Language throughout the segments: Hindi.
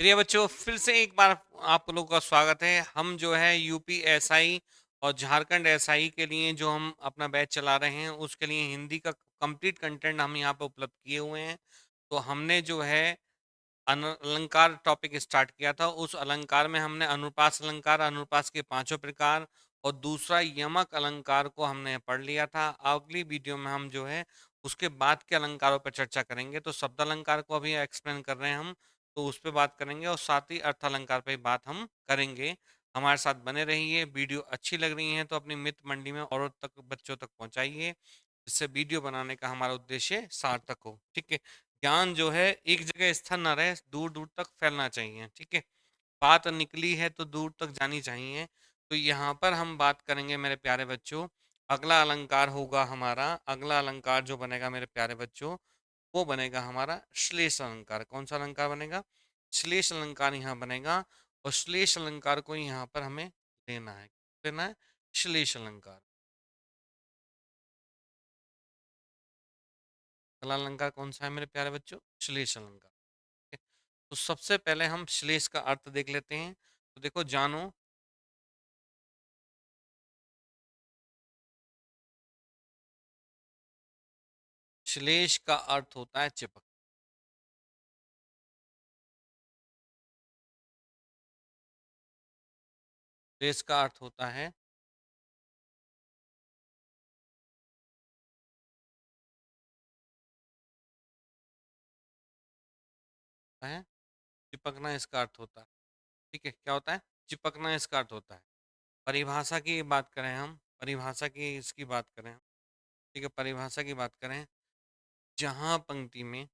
प्रिय बच्चों, फिर से एक बार आप लोगों का स्वागत है। हम जो है यूपी एसआई और झारखंड एसआई के लिए जो हम अपना बैच चला रहे हैं, उसके लिए हिंदी का कंप्लीट कंटेंट हम यहाँ पे उपलब्ध किए हुए हैं। तो हमने जो है अलंकार टॉपिक स्टार्ट किया था। उस अलंकार में हमने अनुप्रास अलंकार, अनुप्रास के पांचों प्रकार और दूसरा यमक अलंकार को हमने पढ़ लिया था। अगली वीडियो में हम जो है उसके बाद के अलंकारों पर चर्चा करेंगे। तो शब्द अलंकार को अभी एक्सप्लेन कर रहे हैं हम, तो उस पर बात करेंगे और साथ ही अर्थ अलंकार पे बात हम करेंगे। हमारे साथ बने रहिए। वीडियो अच्छी लग रही है तो अपनी मित्र मंडी में औरों तक, बच्चों तक पहुंचाइए, जिससे वीडियो बनाने का हमारा उद्देश्य सार्थक हो। ठीक है। ज्ञान जो है एक जगह स्थिर ना रहे, दूर दूर तक फैलना चाहिए। ठीक है। बात निकली है तो दूर तक जानी चाहिए। तो यहाँ पर हम बात करेंगे मेरे प्यारे बच्चों। अगला अलंकार होगा हमारा, अगला अलंकार जो बनेगा मेरे प्यारे बच्चों, वो बनेगा हमारा श्लेष अलंकार। कौन सा अलंकार बनेगा? श्लेष अलंकार यहाँ बनेगा। और श्लेष अलंकार को यहाँ पर हमें लेना है। लेना है श्लेष अलंकार। अगला अलंकार कौन सा है मेरे प्यारे बच्चों? श्लेष अलंकार। ठीक है? तो सबसे पहले हम श्लेष का अर्थ देख लेते हैं। तो देखो जानो, श्लेष का अर्थ होता है चिपक। श्लेष का अर्थ होता है चिपकना, इसका अर्थ होता है। ठीक है, क्या होता है? चिपकना इसका अर्थ होता है। परिभाषा की बात करें हम, परिभाषा की इसकी बात करें हम, ठीक है, परिभाषा की बात करें, जहां पंक्ति में,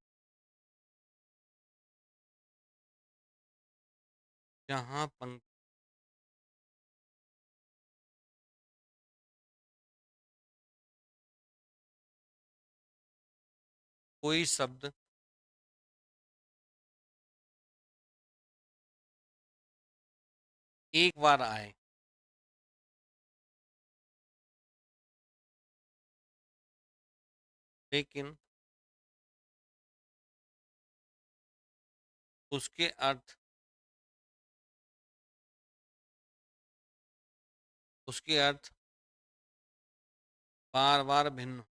जहां पंक्ति कोई शब्द एक बार आए, लेकिन उसके अर्थ, उसके अर्थ बार बार भिन्न,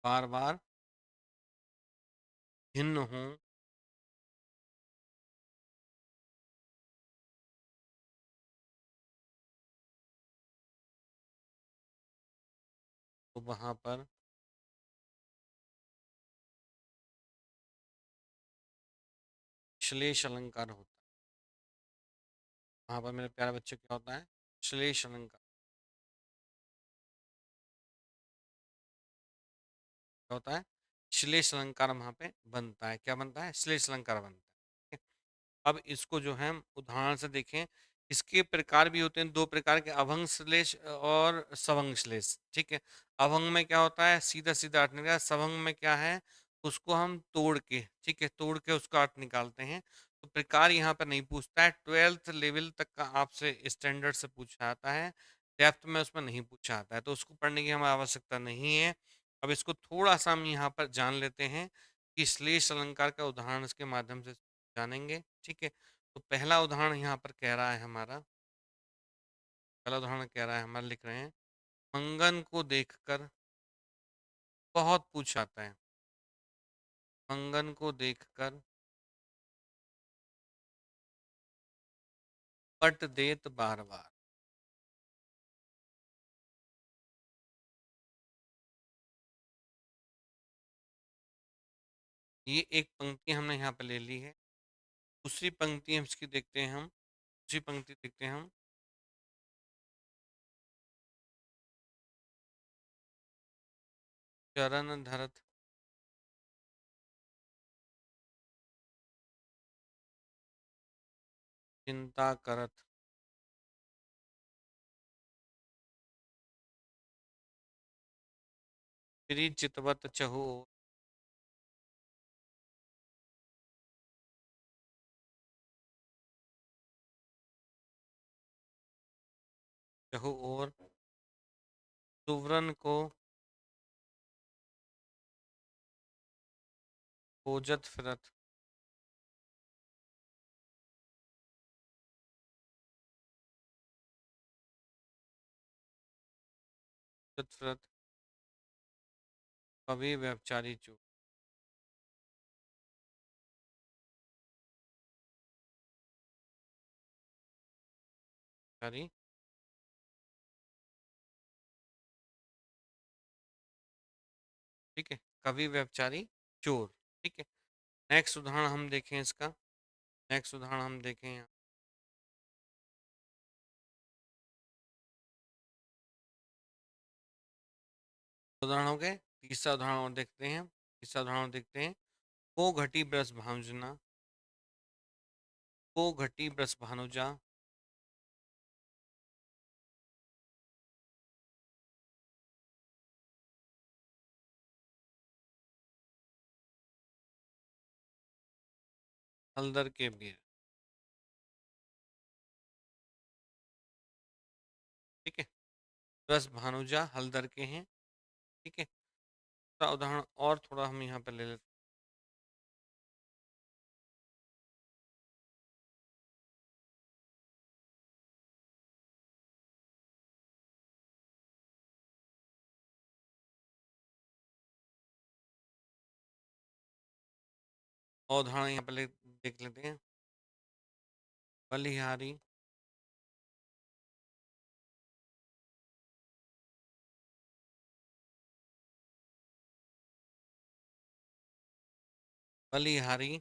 बार बार भिन्न हो, तो वहां पर श्लेष अलंकार होता है। वहां पर मेरे प्यारे बच्चे क्या होता है? श्लेष अलंकार। क्या होता है? श्लेष अलंकार वहां पे बनता है। क्या बनता है? श्लेष अलंकार बनता है। अब इसको जो है हम उदाहरण से देखें। इसके प्रकार भी होते हैं दो प्रकार के, अभंग श्लेष और सवंग श्लेष। ठीक है। अभंग में क्या होता है? सीधा सीधा अर्थ निकला। सवंग में क्या है? उसको हम तोड़ के, ठीक है, तोड़ के उसका अर्थ निकालते हैं। तो प्रकार यहाँ पर नहीं पूछता है। 12th लेवल तक का आपसे स्टैंडर्ड से पूछा जाता है, डेप्थ में उसमें नहीं पूछा जाता है, तो उसको पढ़ने की हमें आवश्यकता नहीं है। अब इसको थोड़ा सा हम यहाँ पर जान लेते हैं कि श्लेष अलंकार का उदाहरण इसके माध्यम से जानेंगे। ठीक है। तो पहला उदाहरण यहाँ पर कह रहा है हमारा, पहला उदाहरण कह रहा है हमारा, लिख रहे हैं, मंगन को देखकर बहुत पूछाता है। मंगन को देखकर पट देत बार बार। ये एक पंक्ति हमने यहाँ पर ले ली है। दूसरी पंक्ति हम इसकी देखते हैं, हम दूसरी पंक्ति देखते हैं हम। चरण धरत चिंता करत, श्री चितवत चहु, चहु और सुवरन को खोजत फिरत। खोजत फिरत कवि व्यभिचारी चोर। चारी। ठीक है, कवि व्यभिचारी चोर। ठीक है, नेक्स्ट उदाहरण हम देखें इसका। नेक्स्ट उदाहरण हम देखें यहाँ। उदाहरण हो गए, तीसरा उदाहरण और देखते हैं। तीसरा उदाहरण देखते हैं। को घटी ब्रस भानुजना। को घटी ब्रस भानुजा। हलदर के वीर। ठीक है, ब्रस भानुजा हलदर के हैं। ठीक है, दूसरा उदाहरण और थोड़ा हम यहाँ पर ले लेते हैं। और उदाहरण यहाँ पर देख लेते हैं। बलिहारी। बलिहारी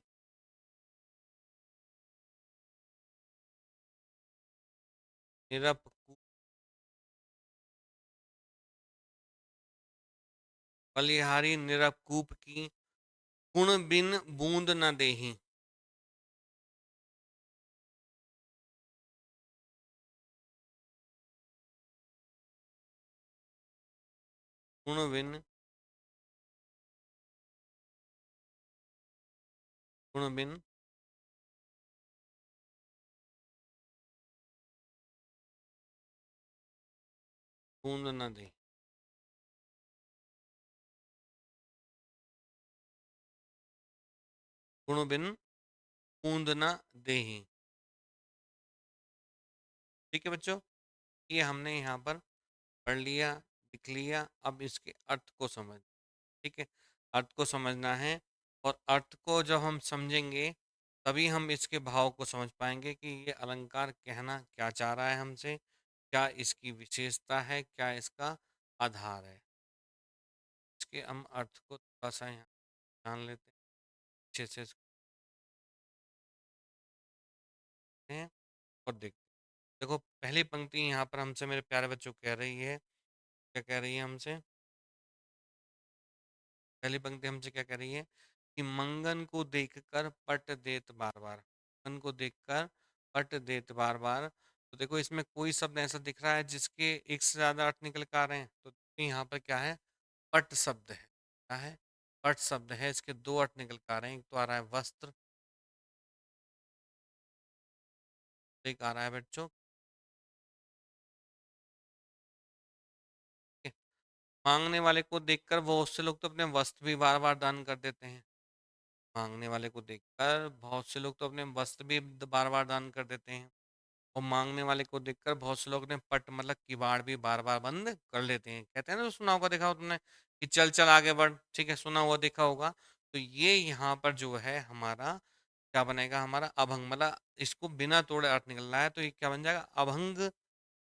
निरप। बलिहारी निरपकूप की गुण बिन बूंद न देही। गुण बिन। गुण बिन बूंद न दे। गुण बिन बूंद न देही। ठीक है बच्चों, ये हमने यहाँ पर पढ़ लिया, लिख लिया। अब इसके अर्थ को समझ। ठीक है, अर्थ को समझना है। और अर्थ को जब हम समझेंगे तभी हम इसके भाव को समझ पाएंगे कि ये अलंकार कहना क्या चाह रहा है हमसे, क्या इसकी विशेषता है, क्या इसका आधार है। इसके हम अर्थ को थोड़ा सा यहाँ जान लेते हैं, अच्छे से देखते हैं और देखते हैं। देखो, पहली पंक्ति यहाँ पर हमसे मेरे प्यारे बच्चों कह रही है, क्या कह रही है हमसे? पहली पंक्ति हमसे क्या कह रही है कि मंगन को देखकर पट देत बार बार। मंगन को देखकर पट देत बार बार। तो देखो, इसमें कोई शब्द ऐसा दिख रहा है जिसके एक से ज्यादा अर्थ निकल कर आ रहे हैं। तो यहाँ पर क्या है? पट शब्द है। क्या है? पट शब्द है। इसके दो अर्थ निकल कर आ रहे हैं। एक तो आ रहा है वस्त्र, एक आ रहा है बच्चों। ठीक है? मांगने वाले को देखकर बहुत से लोग तो अपने वस्त्र भी बार बार दान कर देते हैं। मांगने वाले को देखकर बहुत से लोग तो अपने वस्त्र भी बार बार दान कर देते हैं। और मांगने वाले को देखकर बहुत से लोग ने पट मतलब किवाड़ भी बार बार बंद कर लेते हैं। कहते हैं ना, सुना होगा, देखा हो तुमने कि चल चल आगे बढ़। ठीक है, सुना हुआ देखा होगा। तो ये यहाँ पर जो है हमारा क्या बनेगा? हमारा अभंग, मतलब इसको बिना तोड़े अर्थ निकल रहा है तो ये क्या बन जाएगा? अभंग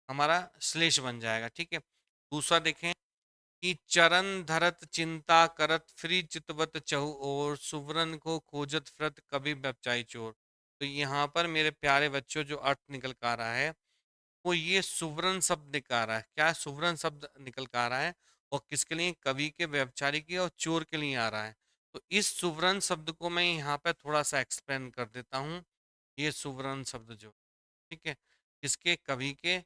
हमारा श्लेष बन जाएगा। ठीक है, दूसरा देखें कि चरण धरत चिंता करत फ्री चितवत चहु और सुवरन को खोजत फिरत कभी व्यवचाई चोर। तो यहाँ पर मेरे प्यारे बच्चों जो अर्थ निकल कर आ रहा है वो ये सुवरन शब्द निकल आ रहा है। क्या सुवरन शब्द निकल कर आ रहा है? और किसके लिए? कवि के, व्यभिचारी के और चोर के लिए आ रहा है। तो इस सुवरन शब्द को मैं यहाँ पे थोड़ा सा एक्सप्लेन कर देता हूँ। ये सुवरन शब्द जो, ठीक है, किसके? कवि के,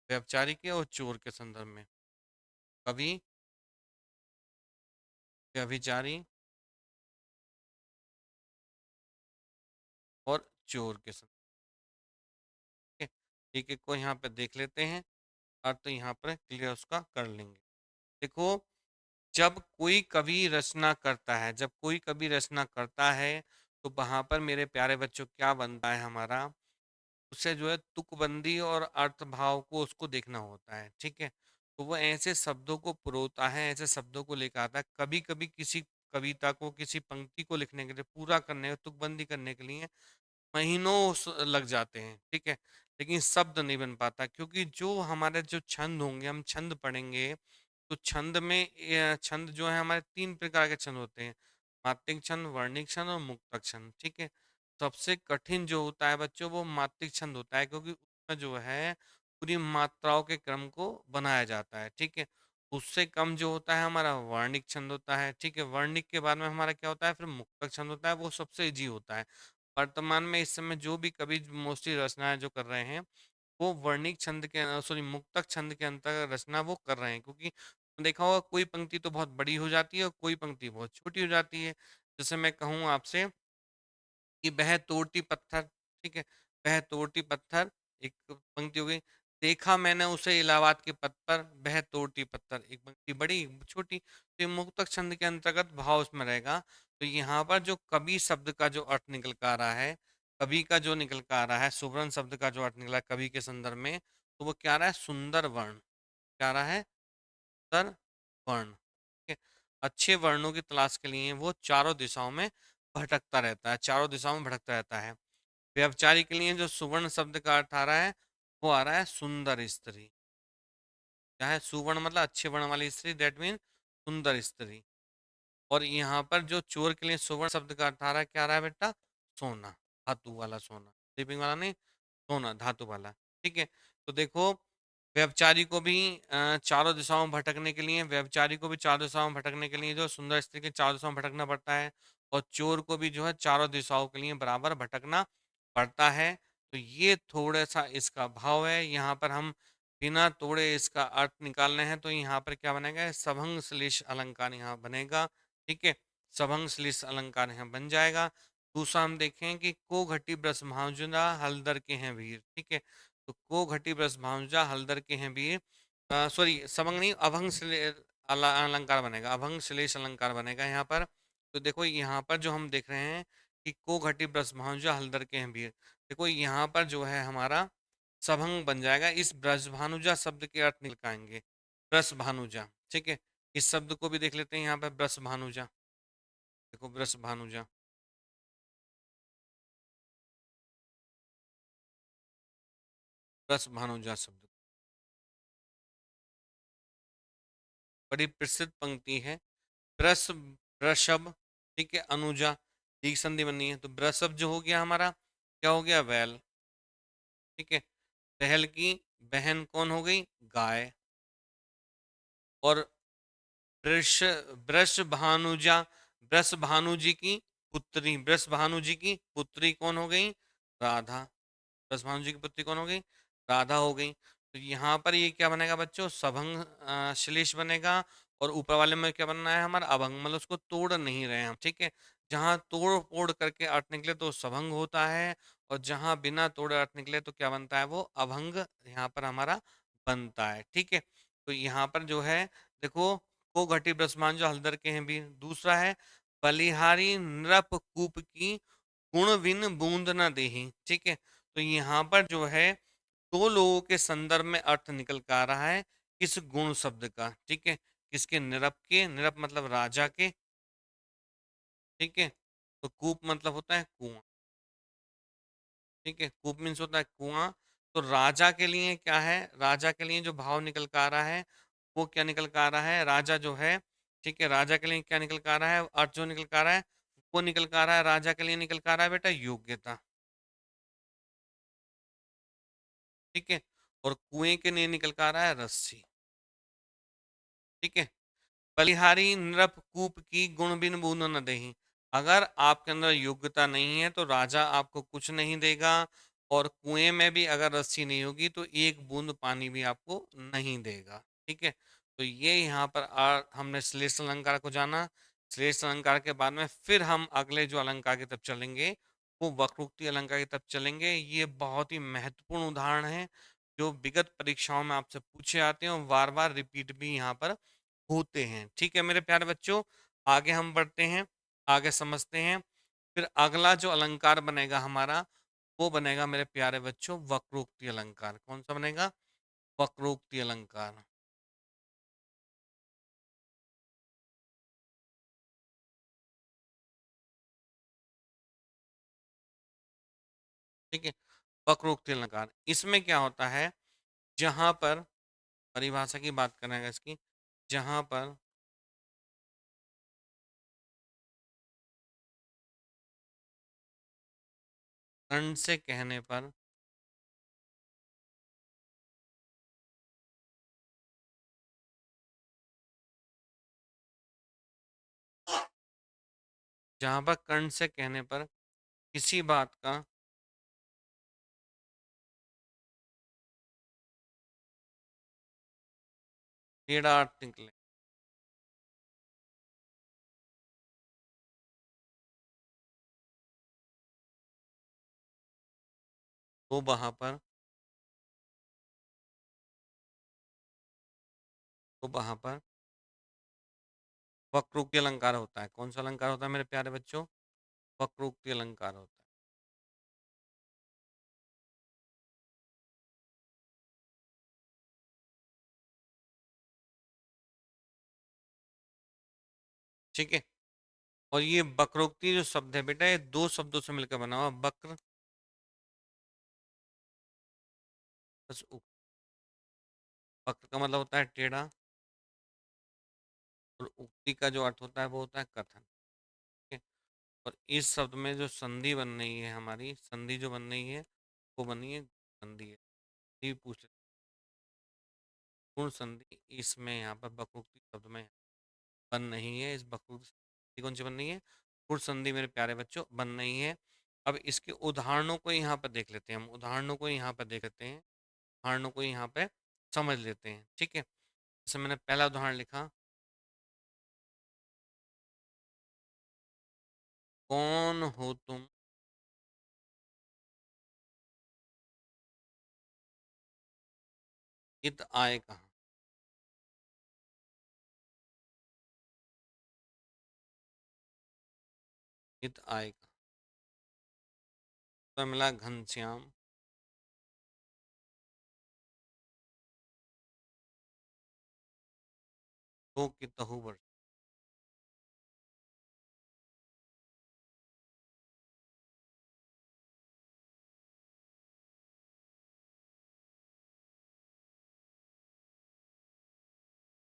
व्यभिचारी के और चोर के संदर्भ में। कवि, व्यभिचारी और चोर के संदर्भ। ठीक है, एक एक को यहाँ पे देख लेते हैं। अर्थ तो यहाँ पर क्लियर उसका कर लेंगे। देखो, जब कोई कवि रचना करता है, जब कोई कवि रचना करता है, तो वहाँ पर मेरे प्यारे बच्चों क्या बनता है हमारा, उसे जो है तुकबंदी और अर्थभाव को उसको देखना होता है, ठीक है? तो वो ऐसे शब्दों को परोता है, ऐसे शब्दों को लेकर आता है। कभी-कभी किसी कविता को, किसी पंक्ति को लिखने के लिए, पूरा करने, तुकबंदी करने के लिए महीनों लग जाते हैं, ठीक है? लेकिन शब्द नहीं बन पाता, क्योंकि जो हमारे जो छंद होंगे, हम छंद पढ़ेंगे, तो छंद में छंद जो है हमारे 3 प्रकार के छंद होते हैं। मात्रिक छंद, वर्णिक छंद और मुक्तक छंद, ठीक है? सबसे कठिन जो होता है बच्चों, वो मात्रिक छंद होता है, क्योंकि उसमें जो है पूरी मात्राओं के क्रम को बनाया जाता है, ठीक है? उससे कम जो होता है हमारा वर्णिक छंद होता है, ठीक है? वर्णिक के बाद में हमारा क्या होता है, फिर मुक्तक छंद होता है, वो सबसे ईज़ी होता है। वर्तमान में इस समय जो भी कवि मोस्टली रचनाएँ जो कर रहे हैं, वो वर्णिक छंद के सॉरी मुक्तक छंद के अंतर्गत रचना वो कर रहे हैं, क्योंकि देखा होगा कोई पंक्ति तो बहुत बड़ी हो जाती है और कोई पंक्ति बहुत छोटी हो जाती है। जैसे मैं कहूँ आपसे कि बह तोड़ती पत्थर, ठीक है? बह तोड़ती पत्थर एक पंक्ति हो गई। देखा मैंने उसे इलाहाबाद के पथ पर, बह तोड़ती पत्थर, एक पंक्ति बड़ी, एक छोटी। तो ये मुक्तक छंद के अंतर्गत भाव उसमें रहेगा। तो यहाँ पर जो कवि शब्द का जो अर्थ निकल कर आ रहा है, कवि का जो निकल कर आ रहा है, सुवर्ण शब्द का जो अर्थ निकला है कवि के संदर्भ में, तो वो क्या आ रहा है, सुंदर वर्ण। क्या आ रहा है, सुंदर वर्ण, ठीक है? अच्छे वर्णों की तलाश के लिए वो चारों दिशाओं में भटकता रहता है, चारों दिशाओं में भटकता रहता है। व्यभिचारी के लिए जो सुवर्ण शब्द का अर्थ आ रहा है, वो आ रहा है सुंदर स्त्री। क्या है, सुवर्ण मतलब अच्छे वर्ण वाली स्त्री, दैट मीन सुंदर स्त्री। और यहाँ पर जो चोर के लिए सुवर्ण शब्द का अर्थ आ रहा है, क्या आ रहा है बेटा, सोना, धातु वाला सोना, स्लीपिंग वाला नहीं, सोना धातु वाला, ठीक है? तो देखो, व्यभिचारी को भी चारों दिशाओं में भटकने के लिए, व्यभिचारी को भी चारों दिशाओं में भटकने के लिए जो सुंदर स्त्री के चारों दिशाओं में भटकना पड़ता है, और चोर को भी जो है चारों दिशाओं के लिए बराबर भटकना पड़ता है। तो ये थोड़ा सा इसका भाव है। यहाँ पर हम बिना तोड़े इसका अर्थ निकालने हैं, तो यहाँ पर क्या बनेगा, सभंग श्लेष अलंकार यहाँ बनेगा, ठीक है? सभंग श्लेष अलंकार यहाँ बन जाएगा। दूसरा हम देखें कि को घटी ब्रस भांजुना हलदर के हैं वीर, ठीक है? तो को घटी ब्रस भांजा हलदर के हैं वीर, सॉरी सबंग नहीं, अभंग अलंकार बनेगा, अभंग श्लेष अलंकार बनेगा यहाँ पर। तो देखो यहाँ पर जो हम देख रहे हैं कि को घटी ब्रस भांजा हलदर के हैं वीर, देखो यहाँ पर जो है हमारा सभंग बन जाएगा। इस ब्रजभानुजा शब्द के अर्थ निकालेंगे, ब्रस भानुजा, ठीक है? इस शब्द को भी देख लेते हैं यहाँ पर, ब्रस भानुजा, देखो ब्रस भानुजा, ब्रस भानुजा शब्द बड़ी प्रसिद्ध पंक्ति है। ब्रस, वृषभ, ठीक है, अनुजा, दीर्घ संधि बननी है, तो वृषभ जो हो गया हमारा, क्या हो गया, बैल, ठीक है? बैल की बहन कौन हो गई, गाय। और वृष, वृष भानुजा, वृष भानु जी की पुत्री, वृष भानु जी की पुत्री कौन हो गई, राधा। वृष भानु जी की पुत्री कौन हो गई, राधा हो गई। तो यहाँ पर ये क्या बनेगा बच्चों, सभंग श्लेष बनेगा। और ऊपर वाले में क्या बनना है हमारा, अभंग, मतलब उसको तोड़ नहीं रहे हैं हम, ठीक है? जहाँ तोड़ फोड़ करके अर्थ निकले तो सभंग होता है, और जहाँ बिना तोड़े अर्थ निकले तो क्या बनता है, वो अभंग यहाँ पर हमारा बनता है, ठीक है? तो यहाँ पर जो है देखो, को घटी ब्रह्मांड जो हलदर के हैं भी। दूसरा है, बलिहारी नृप कूप की गुण बिन बूंद न देही, ठीक है? तो यहाँ पर जो है दो लोगों के संदर्भ में अर्थ निकल कर आ रहा है, किस गुण शब्द का, ठीक है? किसके, नृप के, नृप मतलब राजा के, ठीक है? तो कूप मतलब होता है कुआं, ठीक है? कूप मीन्स होता है कुआं। तो राजा के लिए क्या है, राजा के लिए जो भाव निकल कर आ रहा है, वो क्या निकल कर आ रहा है, राजा जो है, ठीक है, राजा के लिए क्या निकल कर आ रहा है, अर्थ जो निकल कर आ रहा है, वो निकल कर आ रहा है, राजा के लिए निकल कर आ रहा है बेटा योग्यता, ठीक है? और कुएं के लिए निकल कर आ रहा है रस्सी, ठीक है? बलिहारी नृप कूप की गुण बिन बूंद न देही। अगर आपके अंदर योग्यता नहीं है तो राजा आपको कुछ नहीं देगा, और कुएं में भी अगर रस्सी नहीं होगी तो एक बूंद पानी भी आपको नहीं देगा, ठीक है? तो ये यहाँ पर हमने श्लेष अलंकार को जाना। श्लेष अलंकार के बाद में फिर हम अगले जो अलंकार की तरफ चलेंगे, वो वक्रोक्ति अलंकार की तरफ चलेंगे। ये बहुत ही महत्वपूर्ण उदाहरण है, जो विगत परीक्षाओं में आपसे पूछे आते हैं और बार बार रिपीट भी यहाँ पर होते हैं। ठीक है मेरे प्यारे बच्चों, आगे हम बढ़ते हैं, आगे समझते हैं। फिर अगला जो अलंकार बनेगा हमारा, वो बनेगा मेरे प्यारे बच्चों वक्रोक्ति अलंकार। कौन सा बनेगा? वक्रोक्ति अलंकार। ठीक है, वक्रोक्ति अलंकार इसमें क्या होता है, जहां पर परिभाषा की बात करेंगे इसकी, जहां पर कर्ण से कहने पर जहां पर कर्ण से कहने पर किसी बात का टेढ़ा अर्थ निकले, तो वहां पर तो वहां पर वक्रोक्ति अलंकार होता है। कौन सा अलंकार होता है मेरे प्यारे बच्चों? वक्रोक्ति अलंकार होता है। ठीक है, और ये वक्रोक्ति जो शब्द है बेटा, ये दो शब्दों से मिलकर बना हुआ, वक्र प्लस उक्ति। वक्र का मतलब होता है टेढ़ा, और उक्ति का जो अर्थ होता है वो होता है कथन। ठीक है, और इस शब्द में जो संधि बन रही है, हमारी संधि जो बन रही है वो बनी है संधि है। ये पूछ पूर्ण संधि इसमें यहाँ पर वक्रोक्ति शब्द में बन नहीं है। इस वक्रोक्ति संधि कौन सी बन रही है? पूर्ण संधि मेरे प्यारे बच्चों बन नहीं है। अब इसके उदाहरणों को यहाँ पर देख लेते हैं, हम उदाहरणों को यहाँ पर देख लेते हैं, उदाहरणों को यहाँ पे समझ लेते हैं। ठीक है, जैसे मैंने पहला उदाहरण लिखा, कौन हो तुम, इत आए कहाँ। इत आए कहाँ, तो मिला घनश्याम तो कितहु वर्ष।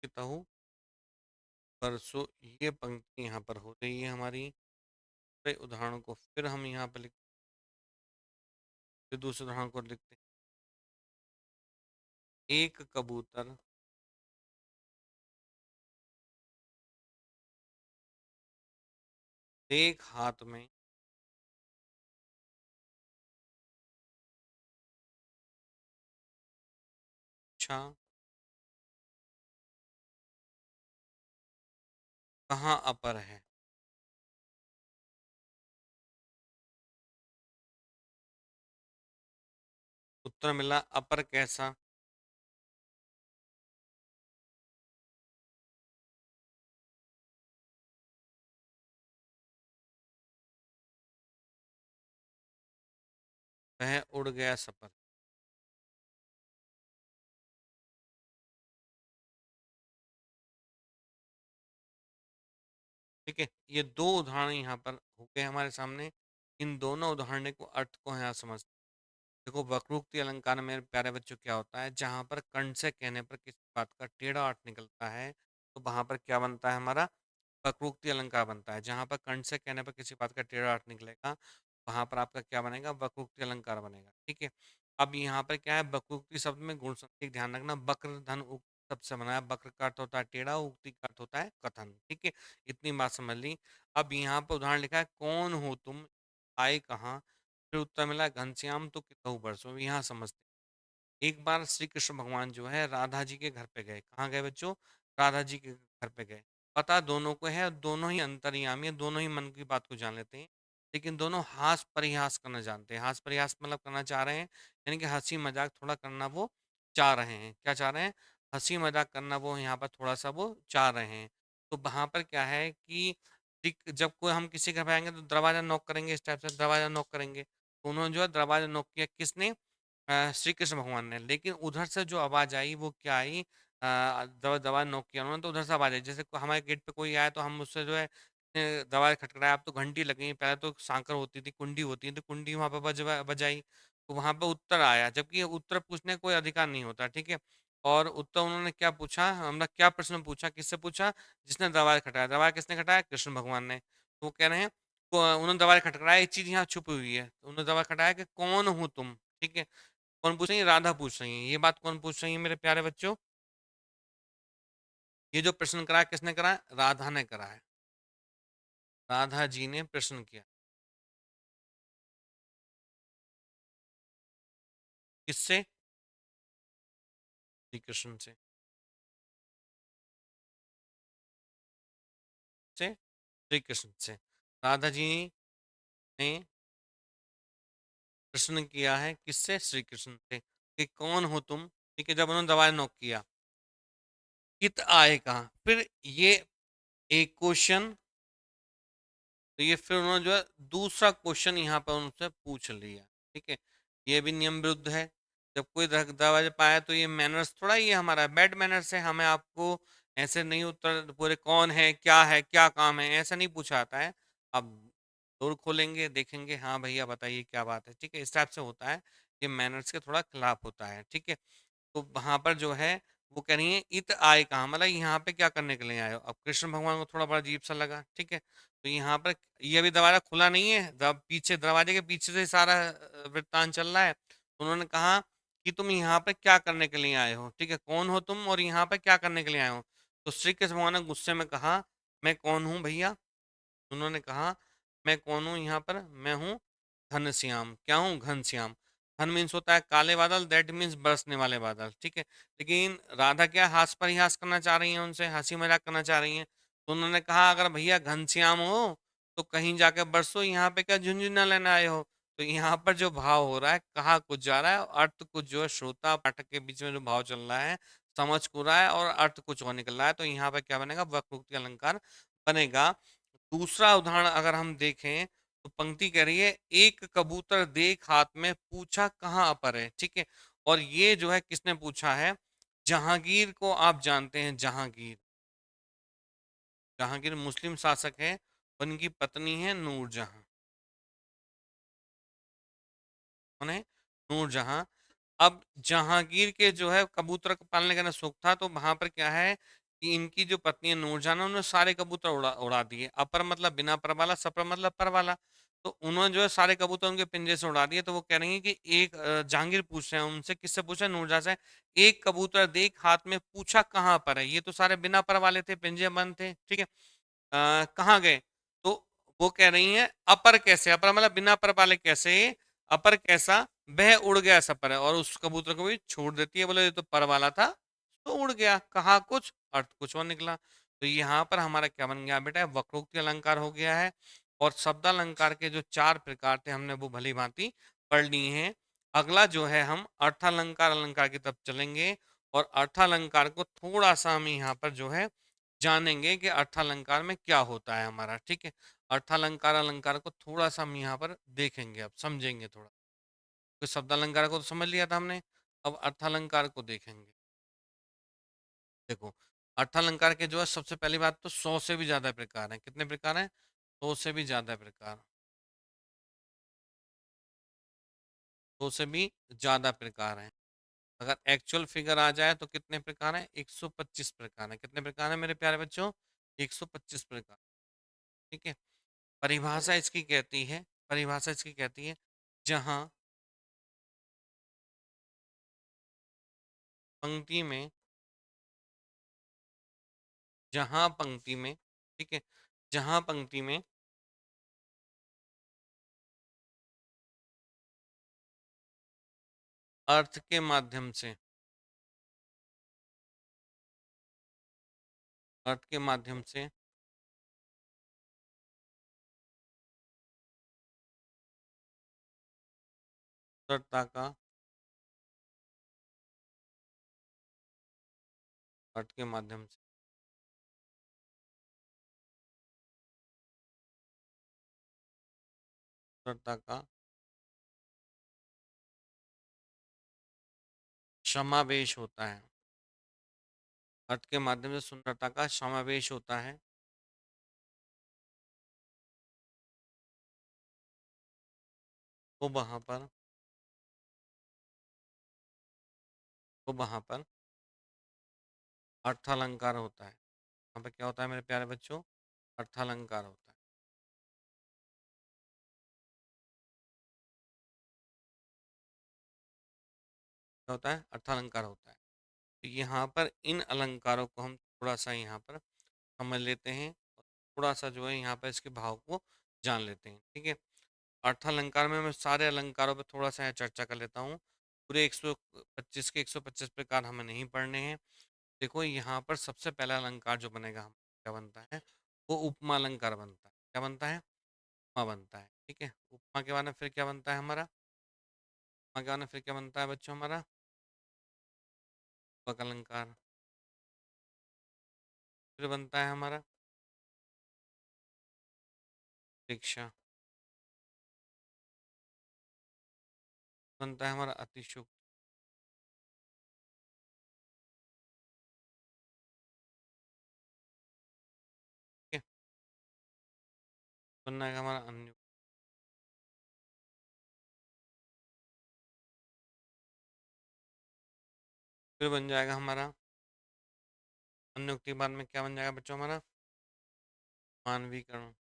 कितहु वर्षों, ये पंक्ति यहाँ पर हो रही है हमारी। दूसरे उदाहरण को फिर हम यहाँ पर लिख, फिर दूसरे उदाहरण को लिखते हैं, एक कबूतर एक हाथ में अच्छा कहाँ अपर है। उत्तर मिला अपर कैसा? वह उड़ गया सपर। ठीक है, ये दो उदाहरण यहाँ पर हो गए हमारे सामने। इन दोनों उदाहरण को अर्थ को यहाँ समझ, देखो वक्रोक्ति अलंकार में प्यारे बच्चों क्या होता है, जहां पर कर्ण से कहने पर किसी बात का टेढ़ा अर्थ निकलता है, तो वहां पर क्या बनता है हमारा? वक्रोक्ति अलंकार बनता है। जहां पर कर्ण से कहने पर किसी बात का टेढ़ा अर्थ निकलेगा, वहां पर आपका क्या बनेगा? वक्रोक्ति अलंकार बनेगा। ठीक है, अब यहाँ पर क्या है, वक्रोक्ति शब्द में गुण संकेत ध्यान रखना, वक्र धन उक्त शब्द से बना है। वक्र का अर्थ होता है टेढ़ा, उक्ति का अर्थ होता है कथन। ठीक है, इतनी बात समझ ली। अब यहाँ पर उदाहरण लिखा है, कौन हो तुम, आए कहाँ, फिर उत्तर मिला घनश्याम तो कितहु वर्षों। यहाँ समझते हैं। एक बार श्री कृष्ण भगवान जो है राधा जी के घर पे गए। कहाँ गए बच्चों? राधा जी के घर पे गए। पता दोनों को है, दोनों ही अंतर्यामी है, दोनों ही मन की बात को जान लेते हैं, लेकिन दोनों हास परिहास करना जानते हैं। हास परिहास मतलब करना चाह रहे हैं, यानी कि हंसी मजाक थोड़ा करना वो चाह रहे हैं। क्या चाह रहे हैं? हँसी मज़ाक करना वो यहाँ पर थोड़ा-सा वो चाह रहे हैं। तो वहाँ पर क्या है कि जब कोई हम किसी के घर पे आएँगे तो दरवाज़ा नॉक करेंगे, इस टाइप से दरवाज़ा नॉक करेंगे। तो उन्होंने जो है दरवाज़ा नॉक किया, किसने? श्री कृष्ण भगवान ने। लेकिन उधर से जो आवाज़ आई वो क्या आई? दरवाज़ा नॉक किया उन्होंने तो उधर से आवाज़ आई। जैसे हमारे गेट पे कोई आया तो हम उससे जो है दरवाज़ा खटखटाया, अब तो घंटी लग गई, पहले तो सांकर होती थी, कुंडी होती है, तो कुंडी वहाँ पे बजाई, तो वहाँ पे उत्तर आया, जबकि उत्तर पूछने का कोई अधिकार नहीं होता, ठीक है? और उत्तर उन्होंने क्या पूछा, हमने क्या प्रश्न पूछा, किससे पूछा? जिसने दरवाज़ा खटखटाया। दरवाज़ा किसने खटखटाया? कृष्ण भगवान ने। तो वो कह रहे हैं, उन्होंने दरवाज़ा खटखटाया, एक चीज़ यहाँ छुपी हुई है। तो उन्होंने दरवाज़ा खटखटाया कि कौन हो तुम? ठीक है? कौन पूछ रही है? राधा पूछ रही हैं। ये बात कौन पूछ रही है मेरे प्यारे बच्चों? ये जो प्रश्न करा है, किसने करा है? राधा ने करा है। राधा जी ने प्रश्न किया। किससे? श्री कृष्ण से। से श्री कृष्ण से। राधा जी ने प्रश्न किया है किससे? श्री कृष्ण से कि कौन हो तुम? ठीक है, जब उन्होंने दरवाजा नॉक किया, कित आए कहाँ? फिर ये एक क्वेश्चन, तो ये फिर उन्होंने जो है दूसरा क्वेश्चन यहाँ पर उनसे पूछ लिया। ठीक है, ये भी नियम विरुद्ध है। जब कोई दरवाजे पाया तो ये मैनर्स थोड़ा, ये हमारा बैड मैनर्स है, हमें आपको ऐसे नहीं उत्तर पूरे कौन है क्या काम है ऐसा नहीं पूछा जाता है। अब डोर खोलेंगे, देखेंगे, हाँ भैया बताइए क्या बात है, ठीक है, इस टाइप से होता है। ये मैनर्स के थोड़ा खिलाफ होता है, ठीक है। तो वहां पर जो है वो कह रही है इत आए कहाँ, मतलब यहाँ पे क्या करने के लिए आए हो? अब कृष्ण भगवान को थोड़ा बड़ा अजीब सा लगा, ठीक है। तो यहाँ पर ये अभी दरवाजा खुला नहीं है, पीछे दरवाजे के पीछे से सारा वृत्तांत चल रहा है। तो उन्होंने कहा कि तुम यहाँ पे क्या करने के लिए आए हो, ठीक है, कौन हो तुम और यहाँ पे क्या करने के लिए आए हो? तो श्री कृष्ण भगवान ने गुस्से में कहा, मैं कौन हूँ भैया? उन्होंने कहा, मैं कौन हूँ यहाँ पर? मैं हूँ घनश्याम। क्या हूँ? घनश्याम। घन मीन्स होता है काले बादल, दैट मीन्स बरसने वाले बादल, ठीक है। लेकिन राधा क्या हास परिहास करना चाह रही हैं, उनसे हंसी मजाक करना चाह रही हैं। तो उन्होंने कहा अगर भैया घनश्याम हो तो कहीं जाकर बरसो, यहाँ पे क्या झुंझुना लेने आए हो? तो यहाँ पर जो भाव हो रहा है, कहा कुछ जा रहा है, अर्थ कुछ जो है श्रोता पाठक के बीच में जो भाव चल रहा है, समझ को रहा है और अर्थ कुछ और निकल रहा है। तो यहाँ पे क्या बनेगा? वक्रोक्ति अलंकार बनेगा। दूसरा उदाहरण अगर हम देखें तो पंक्ति कह रही है, एक कबूतर देख हाथ में, पूछा कहाँ पर है, ठीक है। और ये जो है किसने पूछा है? जहांगीर को आप जानते हैं, जहांगीर। जहांगीर मुस्लिम शासक है, उनकी पत्नी है नूरजहां। कौन है? नूरजहां। अब जहांगीर के जो है कबूतर को पालने का ना शौक था, तो वहां पर क्या है कि इनकी जो पत्नी है नूरजहां, उन्होंने सारे कबूतर उड़ा उड़ा दिए। अपर मतलब बिना पर वाला, सपर मतलब पर वाला। तो उन्होंने जो है सारे कबूतर उनके पिंजे से उड़ा दिए। तो वो कह रही है कि एक जहांगीर पूछ रहे हैं उनसे, किससे पूछा? नूरजहां से। एक कबूतर देख हाथ में, पूछा कहाँ पर है? ये तो सारे बिना पर वाले थे, पिंजे बंद थे, ठीक है। कहाँ गए? तो वो कह रही हैं अपर कैसे? अपर मतलब बिना पर वाले कैसे? अपर कैसा? वह उड़ गया सपर है, और उस कबूतर को भी छोड़ देती है, बोले ये तो पर वाला था तो उड़ गया, कहा कुछ अर्थ कुछ और निकला। तो यहाँ पर हमारा क्या बन गया बेटा? वक्रोक्ति अलंकार हो गया है। और शब्द अलंकार के जो चार प्रकार थे हमने वो भली भांति पढ़ लिए हैं। अगला जो है हम अर्थालंकार अलंकार की तरफ चलेंगे, और अर्थालंकार को थोड़ा सा हम यहाँ पर जो है जानेंगे कि अर्थालंकार में क्या होता है हमारा, ठीक है। अर्थालंकार अलंकार को थोड़ा सा हम यहाँ पर देखेंगे, अब समझेंगे थोड़ा। तो शब्द अलंकार को तो समझ लिया था हमने, अब अर्थालंकार को देखेंगे। देखो, अर्थालंकार के जो है सबसे पहली बात तो 100 से भी ज्यादा प्रकार हैं। कितने प्रकार हैं? 100 से भी ज्यादा प्रकार। 100 से भी ज्यादा प्रकार हैं। अगर एक्चुअल फिगर आ जाए तो कितने प्रकार हैं? 125 प्रकार हैं। कितने प्रकार हैं मेरे प्यारे बच्चों? 125 प्रकार, ठीक है। परिभाषा इसकी कहती है, परिभाषा इसकी कहती है, जहां पंक्ति में, जहां पंक्ति में, ठीक है, जहां पंक्ति में अर्थ के माध्यम से, अर्थ के माध्यम से सरलता का अर्थ के माध्यम से सुंदरता का समावेश होता है। अर्थ के माध्यम से सुंदरता का समावेश होता है। तो वहां पर तो वहां पर अर्थालंकार होता है। यहाँ पर क्या होता है मेरे प्यारे बच्चों? अर्थालंकार होता है। क्या होता है? अर्थालंकार होता है। तो यहाँ पर इन अलंकारों को हम थोड़ा सा यहाँ पर समझ लेते हैं और थोड़ा सा जो है यहाँ पर इसके भाव को जान लेते हैं। ठीक है। अर्थालंकार में मैं सारे अलंकारों पर थोड़ा सा यहाँ चर्चा कर लेता हूँ। पूरे 125 के 125 प्रकार हमें नहीं पढ़ने हैं। देखो यहाँ पर सबसे पहला अलंकार जो बनेगा हम क्या बनता है, वो उपमा अलंकार बनता है। क्या बनता है? उपमा बनता है। ठीक है। उपमा के बाद में फिर क्या बनता है हमारा? उपमा के बाद में फिर क्या बनता है बच्चों हमारा? उपक अलंकार। फिर बनता है हमारा शिक्षा। बनता है हमारा अतिशयोक्ति। ठीक है। बनना है हमारा अन्य। फिर बन जाएगा हमारा अन्योक्ति के बाद में क्या बन जाएगा बच्चों हमारा? मानवीकरण।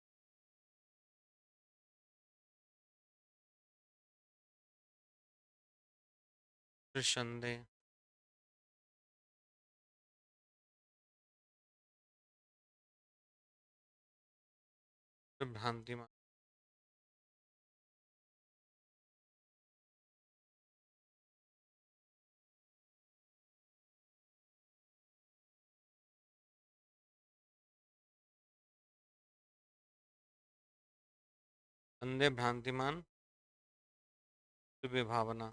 फिर संदेह। फिर भ्रांति मान। संदेह भ्रांतिमान। फिर विभावना।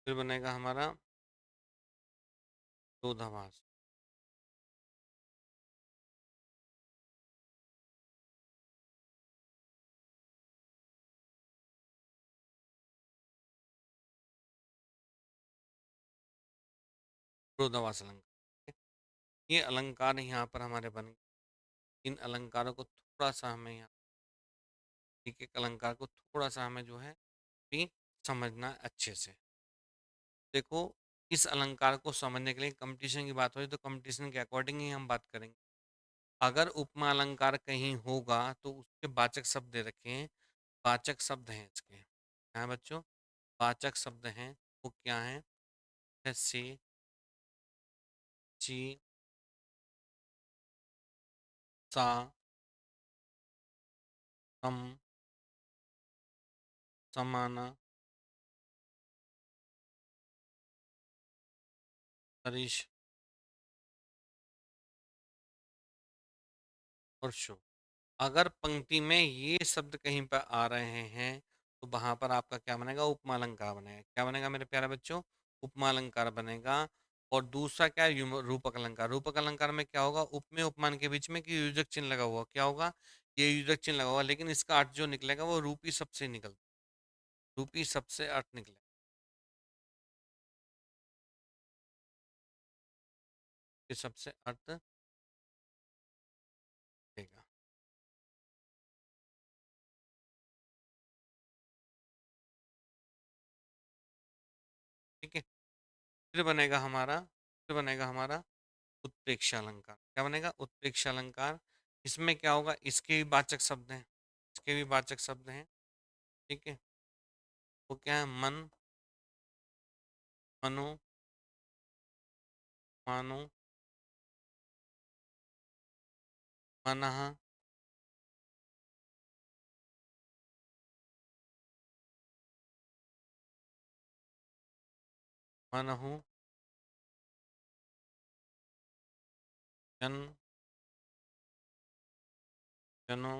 फिर बनेगा हमारा विरोधाभास। विरोधाभास अलंकार। ये अलंकार यहाँ पर हमारे बन गए। इन अलंकारों को थोड़ा सा हमें यहाँ एक एक अलंकार को थोड़ा सा हमें जो है भी समझना है अच्छे से। देखो, इस अलंकार को समझने के लिए कंपटीशन की बात हो तो कंपटीशन के अकॉर्डिंग ही हम बात करेंगे। अगर उपमा अलंकार कहीं होगा तो उसके वाचक शब्द दे रखे हैं। वाचक शब्द हैं इसके, क्या है बच्चों? वाचक शब्द हैं। वो क्या है? से, ची, सा, सम, समाना, सरिश और शो। अगर पंक्ति में ये शब्द कहीं पर आ रहे हैं तो वहां पर आपका क्या बनेगा? उपमा अलंकार बनेगा। क्या बनेगा मेरे प्यारे बच्चों? उपमा अलंकार बनेगा। और दूसरा क्या है? रूपक अलंकार। रूपक अलंकार में क्या होगा? उप में उपमान के बीच में कि योजक चिन्ह लगा हुआ, क्या होगा? ये योजक चिन्ह लगा हुआ, लेकिन इसका अर्थ जो निकलेगा वो रूपी शब्द से निकल, रूपी शब्द से अर्थ निकलेगा। ये शब्द से अर्थ देगा। ठीक है। फिर बनेगा हमारा उत्प्रेक्षा अलंकार। क्या बनेगा? उत्प्रेक्षा अलंकार। इसमें क्या होगा? इसके भी वाचक शब्द हैं। इसके भी वाचक शब्द हैं। ठीक है। वो क्या है? मन, मनो, मानो, मनः, मनहु, जन, जनो,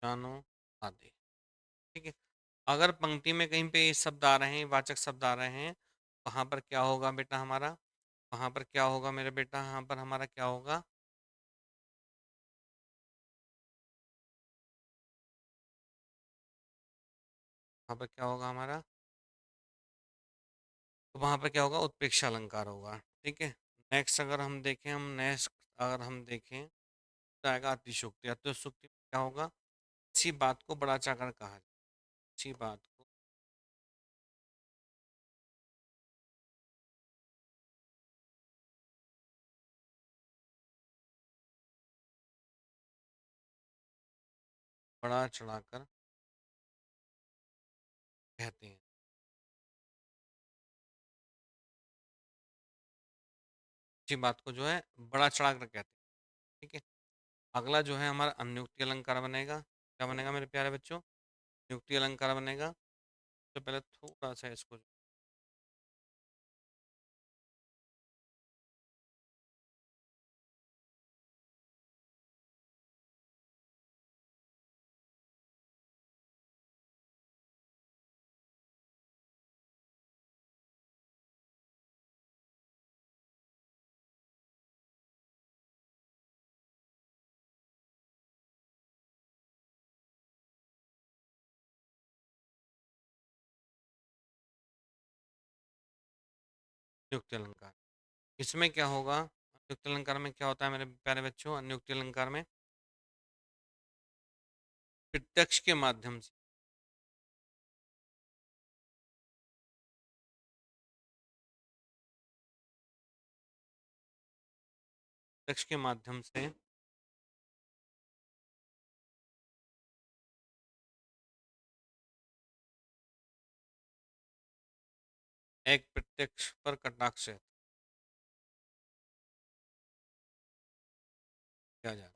जानो आदि। ठीक है। अगर पंक्ति में कहीं पे ये शब्द आ रहे हैं, वाचक शब्द आ रहे हैं, वहां पर क्या होगा बेटा हमारा? वहां पर क्या होगा मेरे बेटा? यहाँ पर हमारा क्या होगा? वहां पर क्या होगा हमारा? तो वहां पर क्या होगा? उत्प्रेक्षा अलंकार होगा। ठीक है। नेक्स्ट अगर हम देखें, तो आएगा अतिशोक्ति। अतिशोक्ति में क्या होगा? इसी बात को बड़ा चाकर कहा जाए, इसी बात को बड़ा चढ़ाकर कहते हैं। इसी बात को जो है बड़ा चढ़ाकर कहते हैं। ठीक है। अगला जो है हमारा अनुक्ति अलंकार बनेगा। क्या बनेगा मेरे प्यारे बच्चों? नियुक्ति अलंकार बनेगा। तो पहले थोड़ा सा इसको नियुक्ति अलंकार, इसमें क्या होगा? नियुक्ति अलंकार में क्या होता है मेरे प्यारे बच्चों? नियुक्ति अलंकार में प्रत्यक्ष के माध्यम से, प्रत्यक्ष के माध्यम से एक प्रत्यक्ष पर कटाक्ष किया जाता है।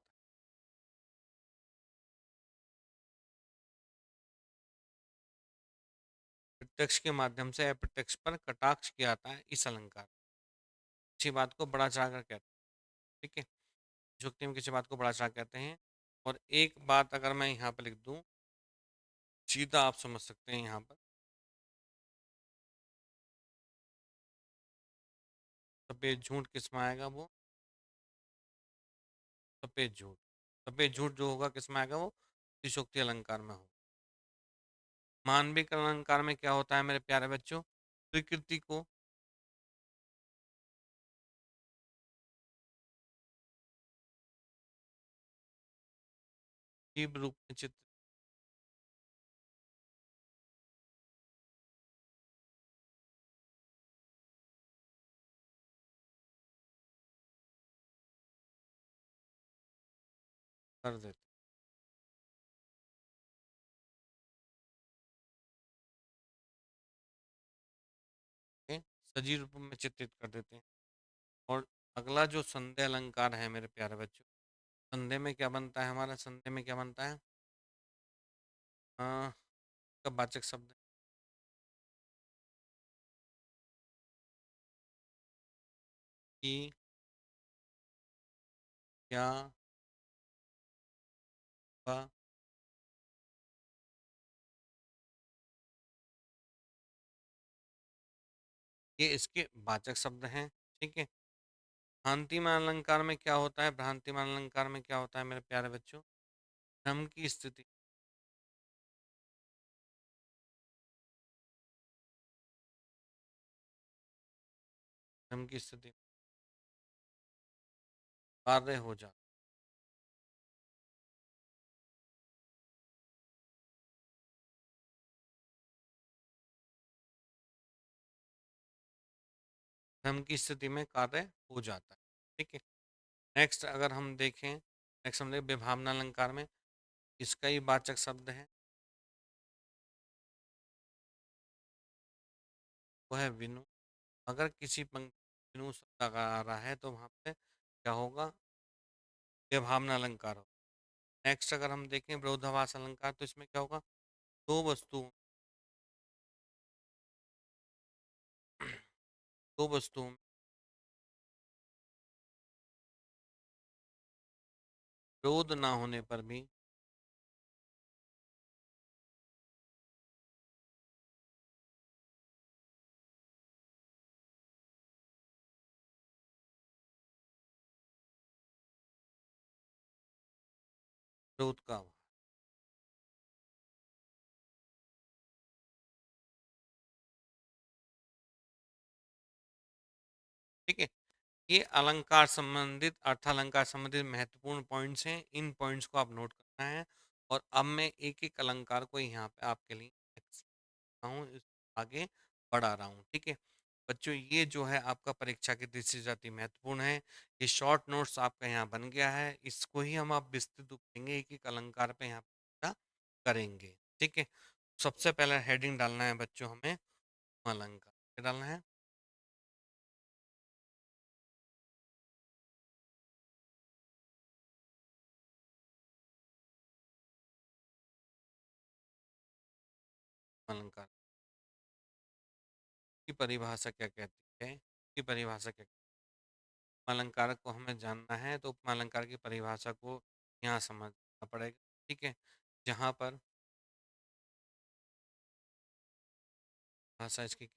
प्रत्यक्ष के माध्यम से अप्रत्यक्ष पर कटाक्ष किया जाता है इस अलंकार। किसी बात को बड़ा चढ़ाकर कहते हैं। ठीक है। युक्ति में किसी बात को बड़ा चढ़ा कहते हैं। और एक बात अगर मैं यहाँ पर लिख दूं, सीधा आप समझ सकते हैं यहाँ पर, सफेद झूठ किस में आएगा? वो सफेद झूठ, सफेद झूठ जो होगा किस में आएगा? वो अतिशोक्ति अलंकार में होगा। मानविक अलंकार में क्या होता है मेरे प्यारे बच्चों? प्रकृति को जीव रूप में चित्रित कर देते हैं, सजीव रूप में चित्रित कर देते हैं। और अगला जो संदेह अलंकार है मेरे प्यारे बच्चों, संदेह में क्या बनता है हमारा? संदेह में क्या बनता है? का वाचक शब्द कि, क्या, व, ये इसके वाचक शब्द हैं। ठीक है। भ्रांतिमान अलंकार में क्या होता है? भ्रांतिमान अलंकार में क्या होता है मेरे प्यारे बच्चों? भ्रम की स्थिति, भ्रम की स्थिति कार्य हो जाता है। भ्रम की स्थिति में कार्य हो जाता है। ठीक है। नेक्स्ट अगर हम देखें, नेक्स्ट हम देखें विभावना अलंकार में, इसका ही वाचक शब्द है, वो है विनु। अगर किसी पंक्ति में विनु शब्द अगर आ रहा है तो वहां पे क्या होगा? विभावना अलंकार हो। नेक्स्ट अगर हम देखें विरोधाभास अलंकार, तो इसमें क्या होगा? दो वस्तुओं दो वस्तुओं में विरोध ना होने पर भी क्रोध का आभार। ठीक है, ये अलंकार संबंधित, अर्थालंकार संबंधित महत्वपूर्ण पॉइंट्स हैं। इन पॉइंट्स को आप नोट करना है। और अब मैं एक एक अलंकार को यहाँ पे आपके लिए हूँ, आगे बढ़ा रहा हूँ। ठीक है बच्चों, ये जो है आपका परीक्षा की दृष्टि से अति महत्वपूर्ण है। ये शॉर्ट नोट्स आपका यहाँ बन गया है, इसको ही हम आप विस्तृत करेंगे, एक एक अलंकार पे यहाँ पे करेंगे। ठीक है, सबसे पहले हेडिंग डालना है बच्चों हमें अलंकार, क्या डालना है? अलंकार की परिभाषा क्या कहती है, की परिभाषा क्या, अलंकार को हमें जानना है तो उपमा अलंकार की परिभाषा को यहाँ समझना पड़ेगा। ठीक है, जहाँ पर भाषा इसकी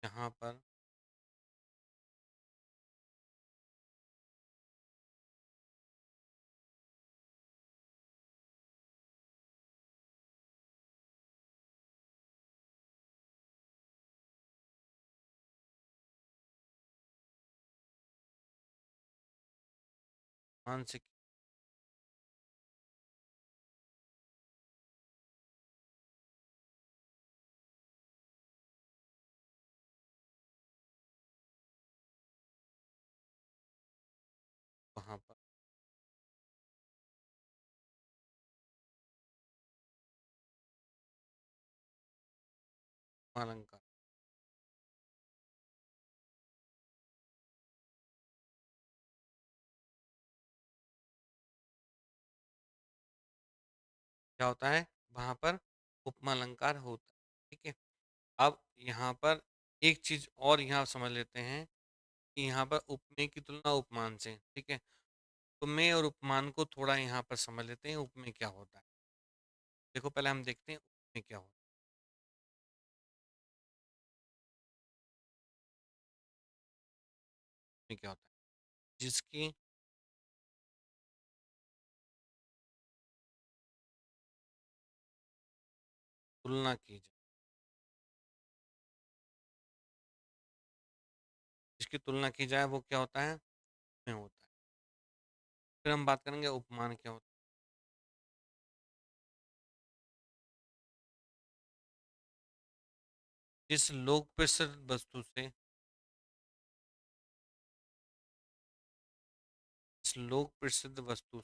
यहाँ पर मानसिक, वहाँ पर अलंकार क्या होता है, वहाँ पर उपमा अलंकार होता है। ठीक है, अब यहाँ पर एक चीज और यहाँ समझ लेते हैं कि यहाँ पर उपमेय की तुलना उपमान से। ठीक है, उपमेय और उपमान को थोड़ा यहाँ पर समझ लेते हैं, उपमेय क्या होता है। देखो पहले हम देखते हैं उपमेय क्या होता है, उपमेय क्या होता है, जिसकी तुलना की जाए, जिसकी तुलना की जाए वो क्या होता है, उपमेय होता है। फिर हम बात करेंगे उपमान क्या होता है, जिस लोक प्रसिद्ध वस्तु से, इस लोक प्रसिद्ध वस्तु